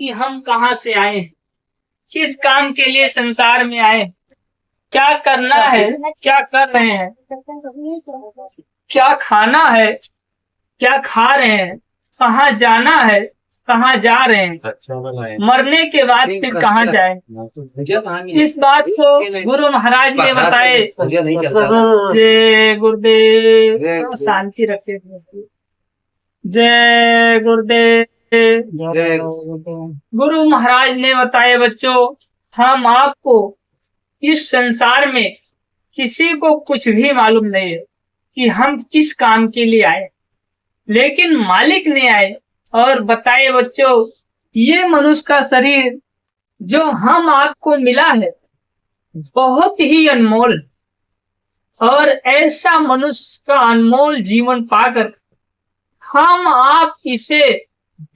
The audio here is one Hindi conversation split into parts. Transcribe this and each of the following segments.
कि हम कहाँ से आए, किस काम के लिए संसार में आए, क्या करना है, क्या कर रहे हैं, क्या खाना है, क्या खा रहे हैं, कहाँ जाना है, कहाँ जा रहे हैं, मरने के बाद फिर कहाँ जाए। इस बात को गुरु महाराज ने बताए। जय गुरुदेव, शांति रखे। जय गुरुदेव। गुरु महाराज ने बताए बच्चों, हम आपको इस संसार में किसी को कुछ भी मालूम नहीं है कि हम किस काम के लिए आए, लेकिन मालिक ने आए और बताए बच्चों, ये मनुष्य का शरीर जो हम आपको मिला है बहुत ही अनमोल, और ऐसा मनुष्य का अनमोल जीवन पाकर हम आप इसे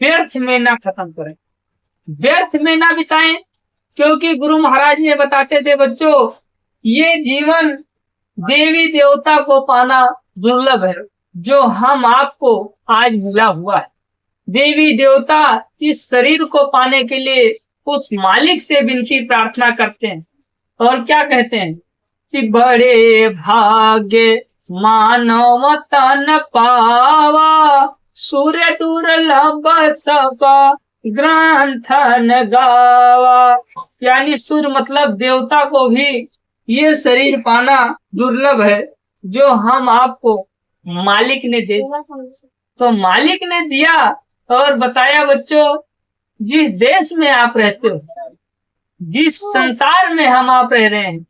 व्यर्थ में ना खत्म करें, व्यर्थ में ना बिताएं। क्योंकि गुरु महाराज ने बताते थे बच्चों, ये जीवन देवी देवता को पाना दुर्लभ है जो हम आपको आज मिला हुआ है। देवी देवता इस शरीर को पाने के लिए उस मालिक से विनती प्रार्थना करते हैं और क्या कहते हैं कि बड़े भाग्य मानव तन पावा, सूर्य दुर्लभ सब ग्रंथन गावा। यानी सूर्य मतलब देवता को भी ये शरीर पाना दुर्लभ है जो हम आपको मालिक ने दे। तो मालिक ने दिया और बताया बच्चों, जिस देश में आप रहते हो, जिस संसार में हम आप रह रहे हैं,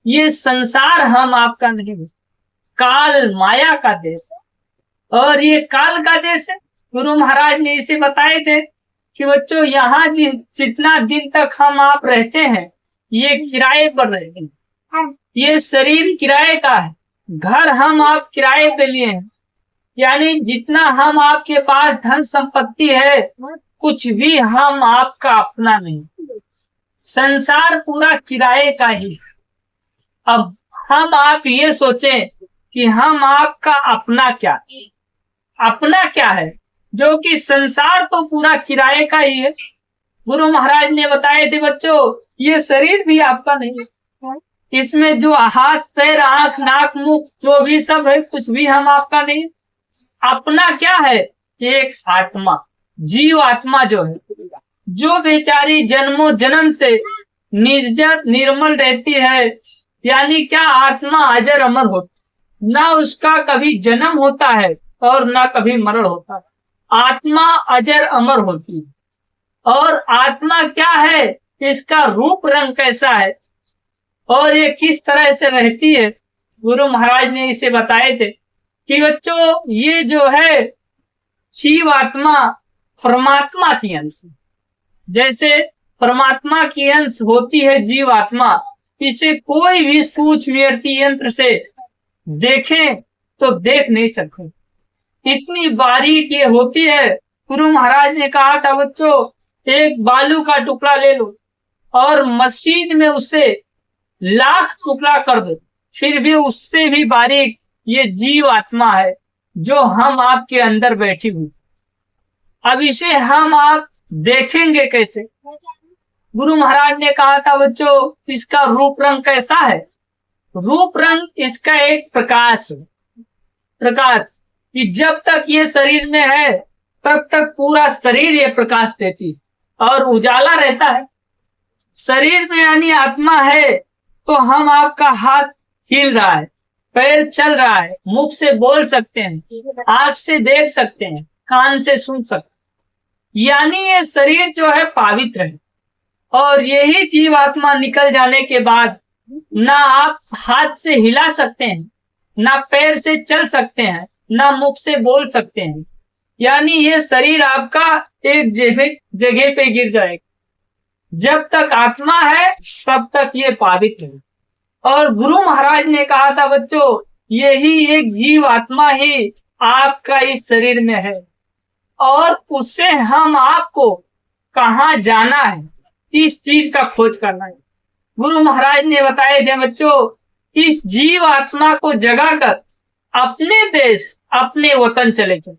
ये संसार हम आपका नहीं है, काल माया का देश है। और ये काल का देश है। गुरु महाराज ने इसे बताए थे कि बच्चों, यहाँ जितना दिन तक हम आप रहते हैं ये किराए पर रहते हैं, ये शरीर किराए का है, घर हम आप किराए पे लिए हैं। यानी जितना हम आपके पास धन संपत्ति है, कुछ भी हम आपका अपना नहीं, संसार पूरा किराए का ही। अब हम आप ये सोचें कि हम आपका अपना क्या, अपना क्या है, जो कि संसार तो पूरा किराए का ही है। गुरु महाराज ने बताए थे बच्चों, ये शरीर भी आपका नहीं है, इसमें जो हाथ पैर आंख नाक मुख जो भी सब है, कुछ भी हम आपका नहीं। अपना क्या है? एक आत्मा, जीव आत्मा जो है, जो बेचारी जन्मों जन्म से निर्जर निर्मल रहती है। यानी क्या आत्मा अजर अमर होती, ना उसका कभी जन्म होता है और ना कभी मरण होता है। आत्मा अजर अमर होती है। और आत्मा क्या है, इसका रूप रंग कैसा है और ये किस तरह से रहती है, गुरु महाराज ने इसे बताए थे कि बच्चों, ये जो है शिव आत्मा परमात्मा की अंश, जैसे परमात्मा की अंश होती है जीव आत्मा, इसे कोई भी सूक्ष्म यंत्र से देखें तो देख नहीं सकते, इतनी बारीक ये होती है। गुरु महाराज ने कहा था बच्चों, एक बालू का टुकड़ा ले लो और मशीन में उसे लाख टुकड़ा कर दो, फिर भी उससे भी बारीक ये जीव आत्मा है जो हम आपके अंदर बैठी हुई। अब इसे हम आप देखेंगे कैसे? गुरु महाराज ने कहा था बच्चों, इसका रूप रंग कैसा है? रूप रंग इसका एक प्रकाश है, प्रकाश कि जब तक ये शरीर में है तब तक पूरा शरीर ये प्रकाश देती और उजाला रहता है। शरीर में यानी आत्मा है तो हम आपका हाथ हिल रहा है, पैर चल रहा है, मुख से बोल सकते हैं, आंख से देख सकते हैं, कान से सुन सकते हैं। यानी ये शरीर जो है पवित्र है। और यही जीव आत्मा निकल जाने के बाद ना आप हाथ से हिला सकते हैं, ना पैर से चल सकते हैं, ना मुख से बोल सकते हैं। यानी ये शरीर आपका एक जगह पे गिर जाएगा। जब तक आत्मा है तब तक ये पवित्र है। और गुरु महाराज ने कहा था बच्चों, यही एक जीव आत्मा ही आपका इस शरीर में है और उससे हम आपको कहाँ जाना है, इस चीज का खोज करना है। गुरु महाराज ने बताए थे बच्चों, इस जीव आत्मा को जगाकर अपने देश, अपने वतन चले जाओ,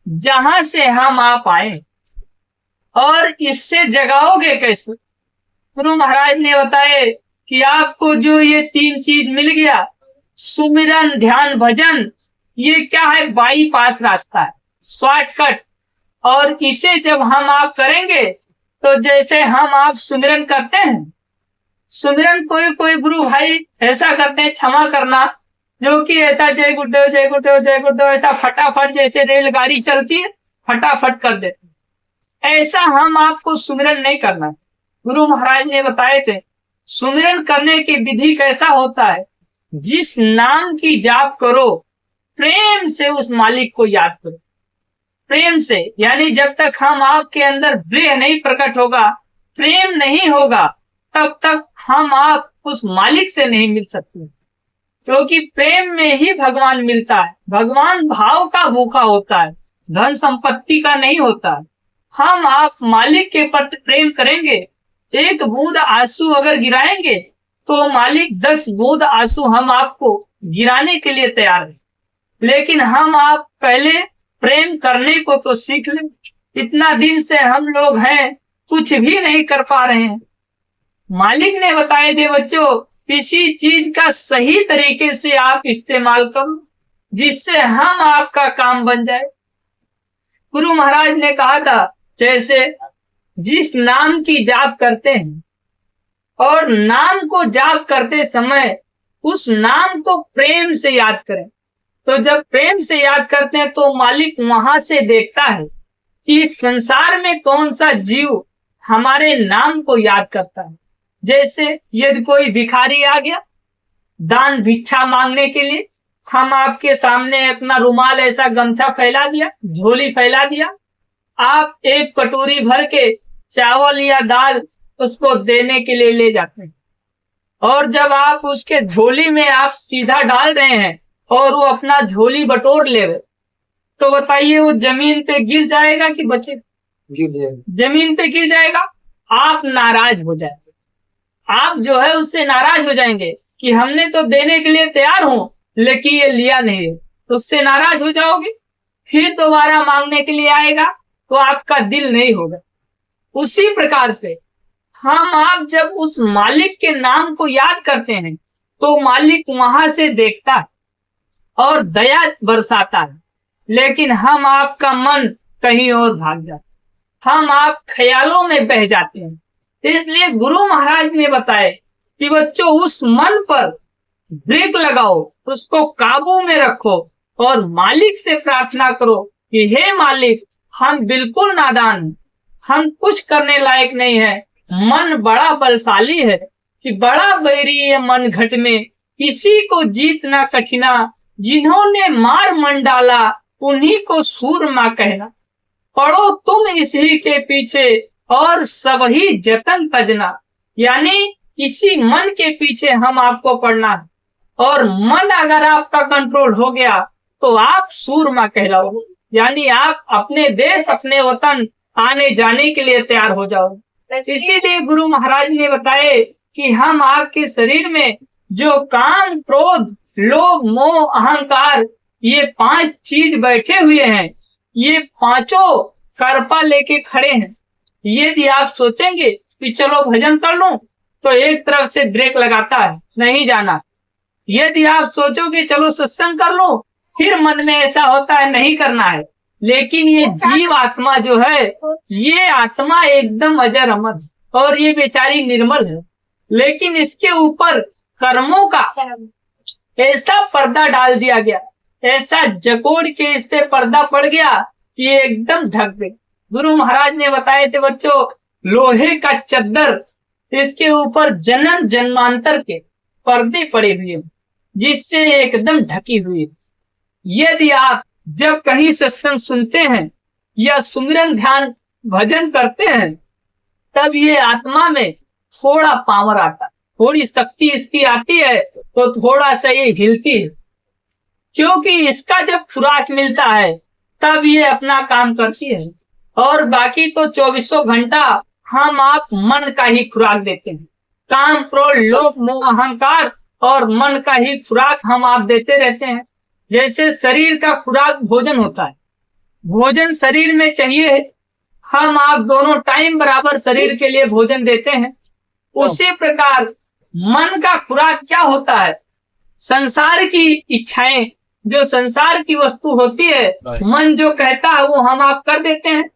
जहां से हम आप आए। और इससे जगाओगे कैसे? गुरु महाराज ने बताए कि आपको जो ये 3 चीज मिल गया, सुमिरन, ध्यान, भजन, ये क्या है? बाईपास रास्ता है, शॉर्टकट। और इसे जब हम आप करेंगे तो जैसे हम आप सुमिरन करते हैं, सुमिरन कोई कोई गुरु भाई ऐसा करते हैं, क्षमा करना, जो कि ऐसा जय गुरुदेव जय गुरुदेव जय गुरुदेव ऐसा फटाफट जैसे रेलगाड़ी चलती है फटाफट कर देते हैं। ऐसा हम आपको सुमिरन नहीं करना। गुरु महाराज ने बताए थे सुमिरन करने की विधि कैसा होता है। जिस नाम की जाप करो प्रेम से उस मालिक को याद करो, प्रेम से, यानी जब तक हम आपके अंदर प्रेम नहीं प्रकट होगा, प्रेम नहीं होगा, तब तक हम आप उस मालिक से नहीं मिल सकते, क्योंकि प्रेम में ही भगवान मिलता है। भगवान भाव का भूखा होता है, धन संपत्ति का नहीं होता है। हम आप मालिक के प्रति प्रेम करेंगे, 1 बूंद आंसू अगर गिराएंगे तो मालिक 10 बूंद आंसू हम आपको गिराने के लिए तैयार है। लेकिन हम आप पहले प्रेम करने को तो सीख लें। इतना दिन से हम लोग हैं, कुछ भी नहीं कर पा रहे हैं। मालिक ने बताए थे बच्चों, किसी चीज का सही तरीके से आप इस्तेमाल करो जिससे हम आपका काम बन जाए। गुरु महाराज ने कहा था जैसे जिस नाम की जाप करते हैं और नाम को जाप करते समय उस नाम को प्रेम से याद करें, तो जब प्रेम से याद करते हैं तो मालिक वहां से देखता है कि इस संसार में कौन सा जीव हमारे नाम को याद करता है। जैसे यदि कोई भिखारी आ गया दान भिक्षा मांगने के लिए, हम आपके सामने अपना रुमाल ऐसा गमछा फैला दिया, झोली फैला दिया, आप 1 कटोरी भर के चावल या दाल उसको देने के लिए ले जाते हैं, और जब आप उसके झोली में आप सीधा डाल रहे हैं और वो अपना झोली बटोर ले रहे, तो बताइए वो जमीन पे गिर जाएगा कि बचेगा? जमीन पे गिर जाएगा। आप नाराज हो जाएंगे, आप जो है उससे नाराज हो जाएंगे कि हमने तो देने के लिए तैयार हूं लेकिन ये लिया नहीं है, तो उससे नाराज हो जाओगे। फिर दोबारा मांगने के लिए आएगा तो आपका दिल नहीं होगा। उसी प्रकार से हम आप जब उस मालिक के नाम को याद करते हैं तो मालिक वहां से देखता है और दया बरसाता है, लेकिन हम आपका मन कहीं और भाग जाता है, हम आप ख्यालों में बह जाते हैं। इसलिए गुरु महाराज ने बताया कि बच्चों उस मन पर ब्रेक लगाओ, उसको काबू में रखो और मालिक से प्रार्थना करो कि हे मालिक, हम बिल्कुल नादान हैं, हम कुछ करने लायक नहीं है, मन बड़ा बलशाली है कि बड़ा बैरी है मन घट में, किसी को जीतना कठिना, जिन्होंने मार मन डाला उन्हीं को सूरमा कहना, पढ़ो तुम इसी के पीछे और सब ही जतन तजना। यानी इसी मन के पीछे हम आपको पढ़ना है, और मन अगर आपका कंट्रोल हो गया तो आप सूरमा कहलाओगे, यानी आप अपने देश अपने वतन आने जाने के लिए तैयार हो जाओगे। इसीलिए गुरु महाराज ने बताए कि हम आपके शरीर में जो काम, क्रोध, लोभ, मोह, अहंकार, ये 5 चीज बैठे हुए हैं, ये 5 करपा लेके खड़े हैं। यदि आप सोचेंगे कि चलो भजन कर लूं, तो एक तरफ से ब्रेक लगाता है, नहीं जाना। यदि आप सोचोगे चलो सत्संग कर लो, फिर मन में ऐसा होता है नहीं करना है। लेकिन ये जीव आत्मा जो है, ये आत्मा एकदम अजर अमर और ये बेचारी निर्मल है, लेकिन इसके ऊपर कर्मों का ऐसा पर्दा डाल दिया गया, ऐसा जकोड़ के इस पे पर्दा पड़ गया कि ये एकदम ढक गई। गुरु महाराज ने बताए थे बच्चों, लोहे का चद्दर, इसके ऊपर जन्म जन्मांतर के पर्दे पड़े हुए जिससे एकदम ढकी हुई। यदि आप जब कहीं सत्संग सुनते हैं या सुमिरन ध्यान भजन करते हैं, तब ये आत्मा में थोड़ा पावर आता है, थोड़ी शक्ति इसकी आती है, तो थोड़ा सा ये हिलती है, क्योंकि इसका जब खुराक मिलता है तब ये अपना काम करती है। और बाकी तो 24 घंटा हम आप मन का ही खुराक देते हैं, काम, क्रोध, लोभ, मोह, अहंकार और मन का ही खुराक हम आप देते रहते हैं। जैसे शरीर का खुराक भोजन होता है, भोजन शरीर में चाहिए, हम आप दोनों टाइम बराबर शरीर के लिए भोजन देते हैं, उसी प्रकार मन का खुराक क्या होता है? संसार की इच्छाएं, जो संसार की वस्तु होती है, मन जो कहता है वो हम आप कर देते हैं।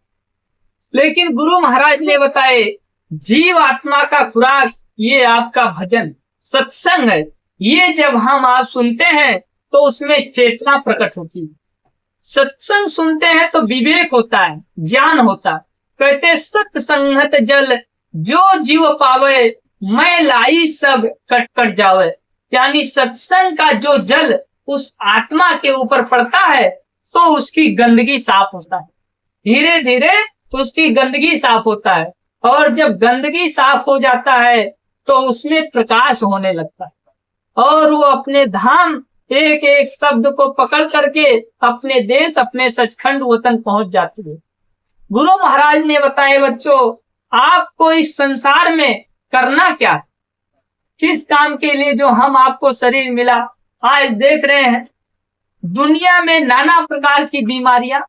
लेकिन गुरु महाराज ने बताए जीव आत्मा का खुराक ये आपका भजन सत्संग है। ये जब हम आप सुनते हैं तो उसमें चेतना प्रकट होती है। सत्संग सुनते हैं तो विवेक होता है, ज्ञान होता है। कहते सत्संगत जल जो जीव पावे, मैं लाई सब कट कट जावे। यानी सत्संग का जो जल उस आत्मा के ऊपर पड़ता है तो उसकी गंदगी साफ होता है, धीरे धीरे उसकी गंदगी साफ होता है। और जब गंदगी साफ हो जाता है तो उसमें प्रकाश होने लगता है और वो अपने धाम एक एक शब्द को पकड़ करके अपने देश, अपने सचखंड वतन पहुंच जाती है। गुरु महाराज ने बताए बच्चों, आपको इस संसार में करना क्या, किस काम के लिए जो हम आपको शरीर मिला। आज देख रहे हैं दुनिया में नाना प्रकार की बीमारियां,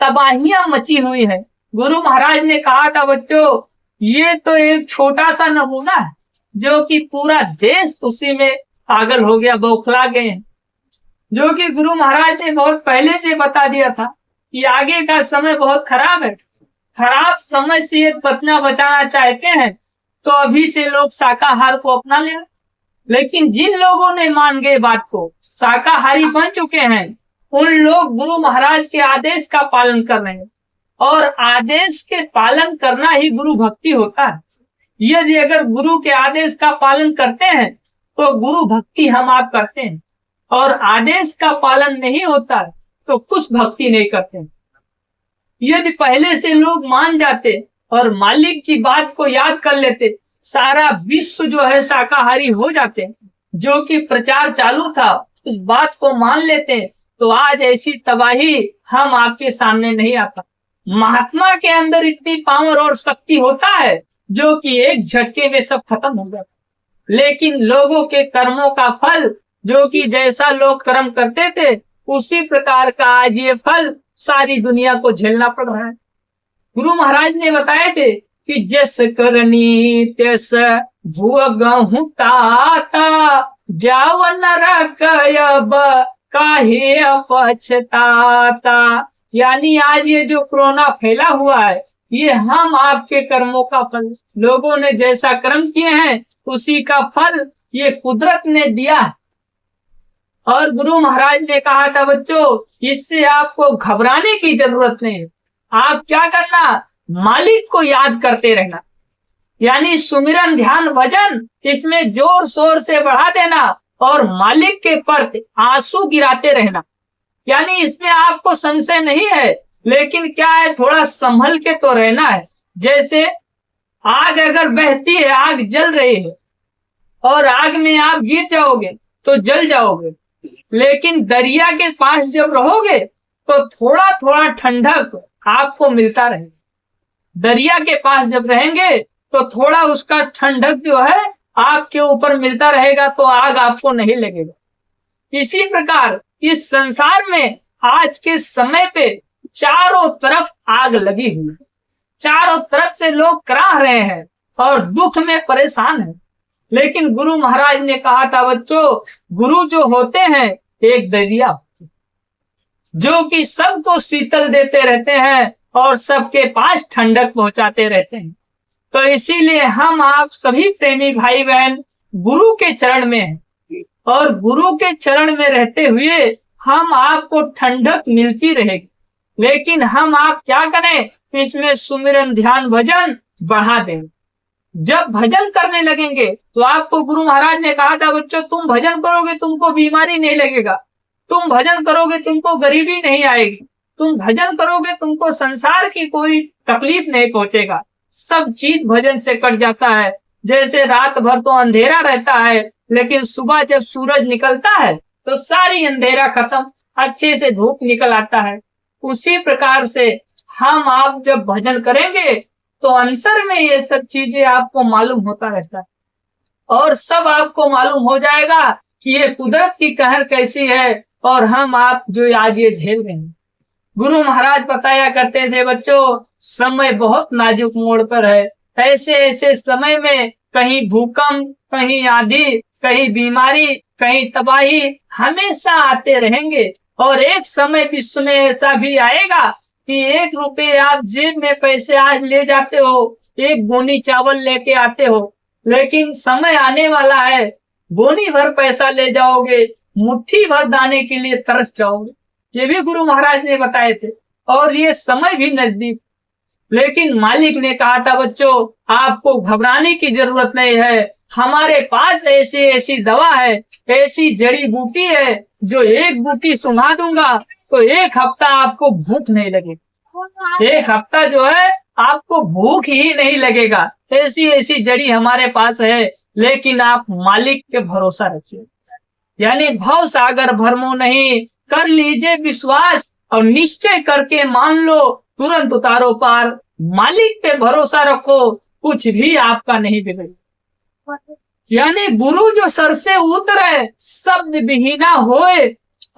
तबाहियां मची हुई है। गुरु महाराज ने कहा था बच्चों, ये तो एक छोटा सा नमूना है जो कि पूरा देश उसी में पागल हो गया, बौखला गए हैं। जो कि गुरु महाराज ने बहुत पहले से बता दिया था कि आगे का समय बहुत खराब है। खराब समय से ये बचाना चाहते हैं तो अभी से लोग शाकाहार को अपना ले। लेकिन जिन लोगों ने मान गए बात को, शाकाहारी बन चुके हैं, उन लोग गुरु महाराज के आदेश का पालन कर रहे हैं। और आदेश के पालन करना ही गुरु भक्ति होता है। यदि अगर गुरु के आदेश का पालन करते हैं तो गुरु भक्ति हम आप करते हैं, और आदेश का पालन नहीं होता है तो कुछ भक्ति नहीं करते। यदि पहले से लोग मान जाते और मालिक की बात को याद कर लेते, सारा विश्व जो है शाकाहारी हो जाते, जो कि प्रचार चालू था उस बात को मान लेते, तो आज ऐसी तबाही हम आपके सामने नहीं आता। महात्मा के अंदर इतनी पावर और शक्ति होता है जो कि एक झटके में सब खत्म हो जाता। लेकिन लोगों के कर्मों का फल, जो कि जैसा लोग कर्म करते थे उसी प्रकार का आज ये फल सारी दुनिया को झेलना पड़ रहा है। गुरु महाराज ने बताए थे कि जस करनी त्यस भुअगहु ताता, जाव नरक अब काहे पछताता। यानी आज ये जो कोरोना फैला हुआ है ये हम आपके कर्मों का फल, लोगों ने जैसा कर्म किए हैं उसी का फल ये कुदरत ने दिया है। और गुरु महाराज ने कहा था बच्चों, इससे आपको घबराने की जरूरत नहीं। आप क्या करना, मालिक को याद करते रहना, यानी सुमिरन ध्यान भजन इसमें जोर शोर से बढ़ा देना और मालिक के प्रति आंसू गिराते रहना। यानी इसमें आपको संशय नहीं है, लेकिन क्या है, थोड़ा संभल के तो रहना है। जैसे आग अगर बहती है, आग जल रही है और आग में आप गिर जाओगे तो जल जाओगे, लेकिन दरिया के पास जब रहोगे तो थोड़ा थोड़ा ठंडक आपको मिलता रहेगा। दरिया के पास जब रहेंगे तो थोड़ा उसका ठंडक जो है आपके ऊपर मिलता रहेगा, तो आग आपको नहीं लगेगा। इसी प्रकार इस संसार में आज के समय पे चारों तरफ आग लगी हुई है, चारों तरफ से लोग कराह रहे हैं और दुख में परेशान हैं। लेकिन गुरु महाराज ने कहा था बच्चों, गुरु जो होते हैं एक दरिया जो कि सबको शीतल देते रहते हैं और सबके पास ठंडक पहुंचाते रहते हैं। तो इसीलिए हम आप सभी प्रेमी भाई बहन गुरु के चरण में हैं और गुरु के चरण में रहते हुए हम आपको ठंडक मिलती रहेगी। लेकिन हम आप क्या करें, इसमें सुमिरन ध्यान भजन बढ़ा दें। जब भजन करने लगेंगे तो आपको गुरु महाराज ने कहा था बच्चों, तुम भजन करोगे तुमको बीमारी नहीं लगेगा, तुम भजन करोगे तुमको गरीबी नहीं आएगी, तुम भजन करोगे तुमको संसार की कोई तकलीफ नहीं पहुंचेगा। सब चीज भजन से कट जाता है। जैसे रात भर तो अंधेरा रहता है, लेकिन सुबह जब सूरज निकलता है तो सारी अंधेरा खत्म, अच्छे से धूप निकल आता है। उसी प्रकार से हम आप जब भजन करेंगे तो अंतर में ये सब चीजें आपको मालूम होता रहता है और सब आपको मालूम हो जाएगा कि ये कुदरत की कहर कैसी है और हम आप जो आज ये झेल रहे हैं। गुरु महाराज बताया करते थे बच्चों, समय बहुत नाजुक मोड़ पर है। ऐसे ऐसे समय में कहीं भूकंप, कहीं आंधी, कहीं बीमारी, कहीं तबाही हमेशा आते रहेंगे। और एक समय विश्व में ऐसा भी आएगा कि 1 रुपए आप जेब में पैसे आज ले जाते हो, 1 गोनी चावल लेके आते हो, लेकिन समय आने वाला है गोनी भर पैसा ले जाओगे, मुट्ठी भर दाने के लिए तरस जाओगे। ये भी गुरु महाराज ने बताए थे और ये समय भी नजदीक। लेकिन मालिक ने कहा था बच्चों, आपको घबराने की जरूरत नहीं है, हमारे पास ऐसी ऐसी दवा है, ऐसी जड़ी बूटी है, जो एक बूटी सुंघा दूंगा तो 1 हफ्ता आपको भूख नहीं लगेगी। 1 हफ्ता जो है आपको भूख ही नहीं लगेगा। ऐसी ऐसी जड़ी हमारे पास है, लेकिन आप मालिक पे भरोसा रखिए। यानी भव सागर भरमो नहीं, कर लीजिए विश्वास और निश्चय करके मान लो, तुरंत उतारो पार। मालिक पे भरोसा रखो, कुछ भी आपका नहीं बिगड़ेगा। यानी गुरु जो सर से उतरे, शब्द विहीना होए,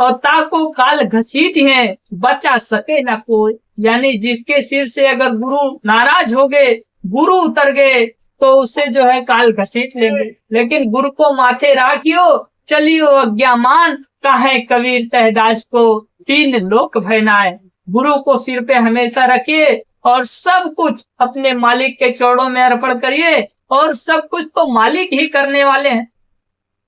और ताको काल घसीट है, बचा सके ना कोई। यानी जिसके सिर से अगर गुरु नाराज हो गए, गुरु उतर गए, तो उससे जो है काल घसीट लेंगे। लेकिन गुरु को माथे राखियो, चलियो अज्ञामान, कहे कबीर तहदास को, 3 लोक भय नाय। गुरु को सिर पे हमेशा रखिए और सब कुछ अपने मालिक के चरणों में अर्पण करिए, और सब कुछ तो मालिक ही करने वाले हैं।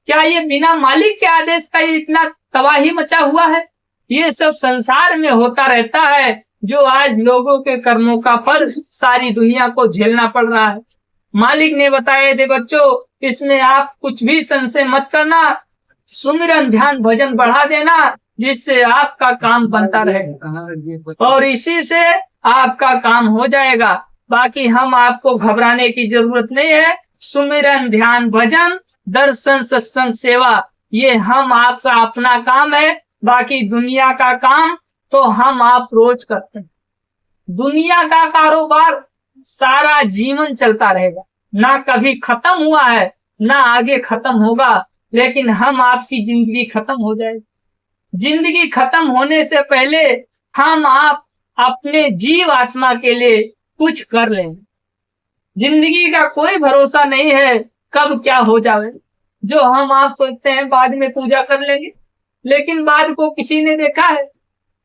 क्या ये बिना मालिक के आदेश का ही इतना तबाही मचा हुआ है? ये सब संसार में होता रहता है, जो आज लोगों के कर्मों का फल सारी दुनिया को झेलना पड़ रहा है। मालिक ने बताए थे बच्चों, इसमें आप कुछ भी संशय मत करना, सुमिरन ध्यान भजन बढ़ा देना, जिससे आपका काम बनता रहेगा और इसी से आपका काम हो जाएगा। बाकी हम आपको घबराने की जरूरत नहीं है। सुमिरन ध्यान भजन दर्शन सत्संग सेवा, ये हम आपका अपना काम है। बाकी दुनिया का काम तो हम आप रोज करते हैं। दुनिया का कारोबार सारा जीवन चलता रहेगा, ना कभी खत्म हुआ है ना आगे खत्म होगा। लेकिन हम आपकी जिंदगी खत्म हो जाएगी। जिंदगी खत्म होने से पहले हम आप अपने जीव आत्मा के लिए कुछ कर लें। जिंदगी का कोई भरोसा नहीं है कब क्या हो जाए। जो हम आप सोचते हैं बाद में पूजा कर लेंगे, लेकिन बाद को किसी ने देखा है?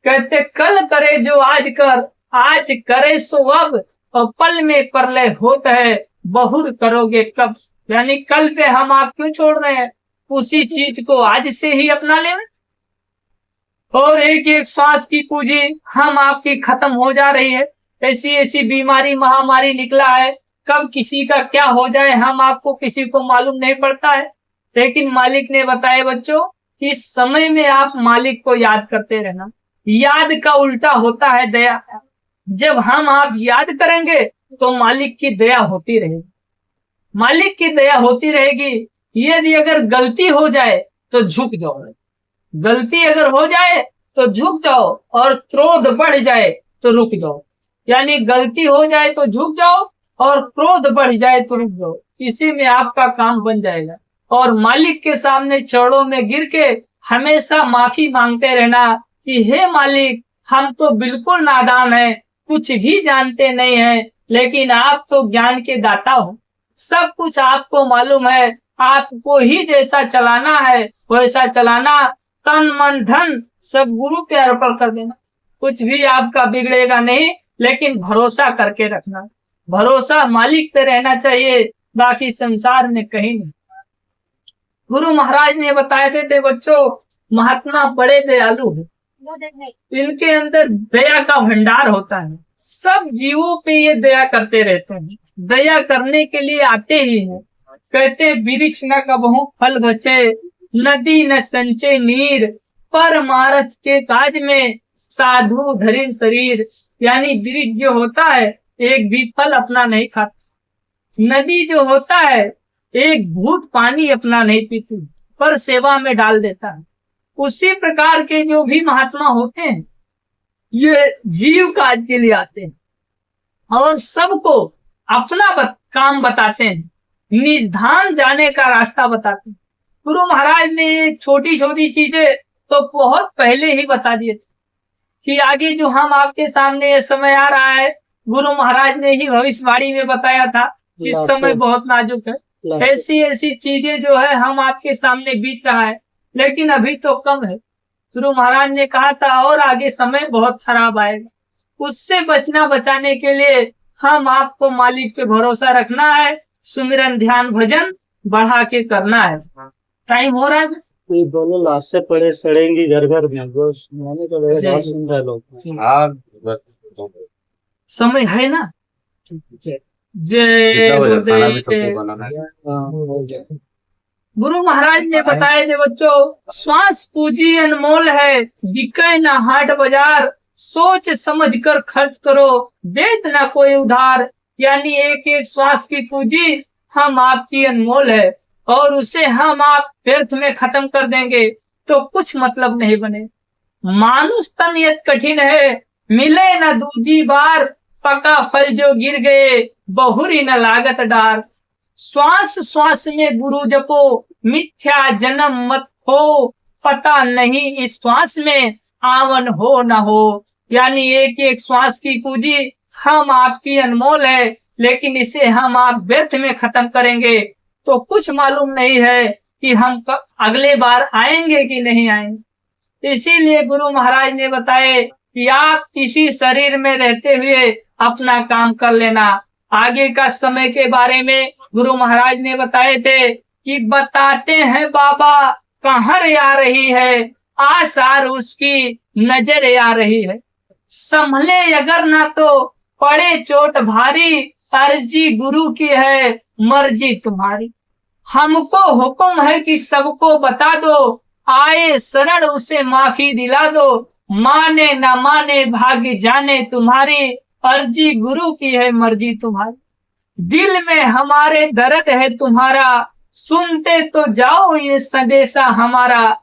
कहते कल करे जो आज कर, आज करे सो अब, और पल में प्रलय होता है, बहुर करोगे कब। यानी कल पे हम आप क्यों छोड़ रहे हैं? उसी चीज को आज से ही अपना लें। और एक एक श्वास की पूंजी हम आपकी खत्म हो जा रही है। ऐसी ऐसी बीमारी महामारी निकला है, कब किसी का क्या हो जाए हम आपको किसी को मालूम नहीं पड़ता है। लेकिन मालिक ने बताया बच्चों, इस समय में आप मालिक को याद करते रहना। याद का उल्टा होता है दया। जब हम आप याद करेंगे तो मालिक की दया होती रहेगी। मालिक की दया होती रहेगी। यदि अगर गलती हो जाए तो झुक जाओ, गलती अगर हो जाए तो झुक जाओ, और क्रोध बढ़ जाए तो रुक जाओ। यानी गलती हो जाए तो झुक जाओ और क्रोध बढ़ जाए तो रुक जाओ। इसी में आपका काम बन जाएगा। और मालिक के सामने चरणों में गिर के हमेशा माफी मांगते रहना कि हे मालिक, हम तो बिल्कुल नादान हैं, कुछ भी जानते नहीं हैं, लेकिन आप तो ज्ञान के दाता हो, सब कुछ आपको मालूम है, आपको ही जैसा चलाना है वैसा चलाना। तन मन धन सब गुरु पे अर्पण कर देना, कुछ भी आपका बिगड़ेगा नहीं। लेकिन भरोसा करके रखना, भरोसा मालिक पे रहना चाहिए, बाकी संसार में कहीं नहीं। गुरु महाराज ने बताए थे बच्चों, महात्मा बड़े दयालु है, इनके अंदर दया का भंडार होता है। सब जीवों पे ये दया करते रहते हैं, दया करने के लिए आते ही हैं। कहते वृक्ष न कबहू फल बचे, नदी न संचे नीर, परमार्थ के काज में साधु धरिन शरीर। यानी वृक्ष जो होता है एक भी फल अपना नहीं खाता, नदी जो होता है एक घूंट पानी अपना नहीं पीती, पर सेवा में डाल देता है। उसी प्रकार के जो भी महात्मा होते हैं ये जीव काज के लिए आते हैं और सबको अपना काम बताते हैं, निज जाने का रास्ता बताते हैं। गुरु महाराज ने छोटी छोटी चीजें तो बहुत पहले ही बता दिए थे। कि आगे जो हम आपके सामने ये समय आ रहा है, गुरु महाराज ने ही भविष्यवाणी में बताया था, इस समय बहुत नाजुक है। ऐसी ऐसी चीजें जो है हम आपके सामने बीत रहा है, लेकिन अभी तो कम है। गुरु महाराज ने कहा था और आगे समय बहुत खराब आएगा, उससे बचाने के लिए हम आपको मालिक पे भरोसा रखना है, सुमिरन ध्यान भजन बढ़ा के करना है। टाइम हो रहा है, ये दोनों लाशें पड़े सड़ेंगी घर घर में, वो सुनाने का बहुत सुन रहे लोग। समय है ना। जय गुरु महाराज ने बताया थे बच्चों, श्वास पूंजी अनमोल है, बिके ना हाट बाजार, सोच समझ कर खर्च करो, देत ना कोई उधार। यानी एक एक श्वास की पूंजी हम आपकी अनमोल है, और उसे हम आप व्यर्थ में खत्म कर देंगे तो कुछ मतलब नहीं बने। मानुष तन यत कठिन है, मिले न दूजी बार, पका फल जो गिर गए, बहुरी न लागत डार। श्वास श्वास में गुरु जपो, मिथ्या जन्म मत हो, पता नहीं इस श्वास में आवन हो न हो। यानी एक एक श्वास की पूंजी हम आपकी अनमोल है, लेकिन इसे हम आप व्यर्थ में खत्म करेंगे तो कुछ मालूम नहीं है कि हम अगले बार आएंगे कि नहीं आएंगे। इसीलिए गुरु महाराज ने बताए कि आप इसी शरीर में रहते हुए अपना काम कर लेना। आगे का समय के बारे में गुरु महाराज ने बताए थे कि बताते हैं बाबा कहर आ रही है, आसार उसकी नजर आ रही है, संभले अगर ना तो पड़े चोट भारी, अर्जी गुरु की है मर्जी तुम्हारी। हमको हुक्म है कि सबको बता दो, आए शरण उसे माफी दिला दो, माने न माने भाग्य जाने तुम्हारी, अर्जी गुरु की है मर्जी तुम्हारी। दिल में हमारे दर्द है तुम्हारा, सुनते तो जाओ ये संदेशा हमारा।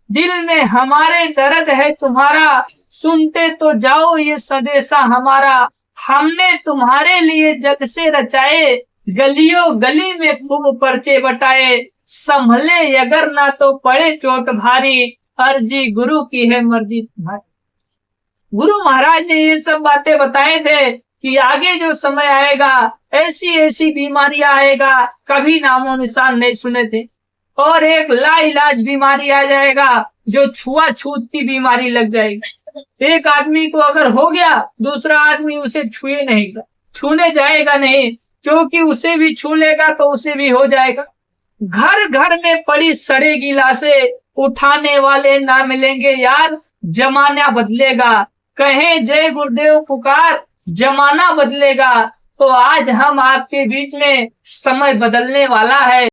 दिल में हमारे दर्द है तुम्हारा, सुनते तो जाओ ये संदेशा हमारा। हमने तुम्हारे लिए जग से रचाए, गलियों गली में खूब पर्चे बटाए, संभले अगर ना तो पड़े चोट भारी, अर्जी गुरु की है मर्जी तुम्हारी। गुरु महाराज ने ये सब बातें बताए थे कि आगे जो समय आएगा ऐसी ऐसी बीमारियां आएगा, कभी नामो निशान नहीं सुने थे। और एक लाइलाज बीमारी आ जाएगा जो छुआछूत की बीमारी लग जाएगी। एक आदमी को अगर हो गया, दूसरा आदमी उसे छूने जाएगा नहीं, क्योंकि उसे भी छू लेगा तो उसे भी हो जाएगा। घर घर में पड़ी सड़ेगी लाशें, उठाने वाले ना मिलेंगे यार, जमाना बदलेगा। कहे जय गुरुदेव पुकार, जमाना बदलेगा। तो आज हम आपके बीच में समय बदलने वाला है।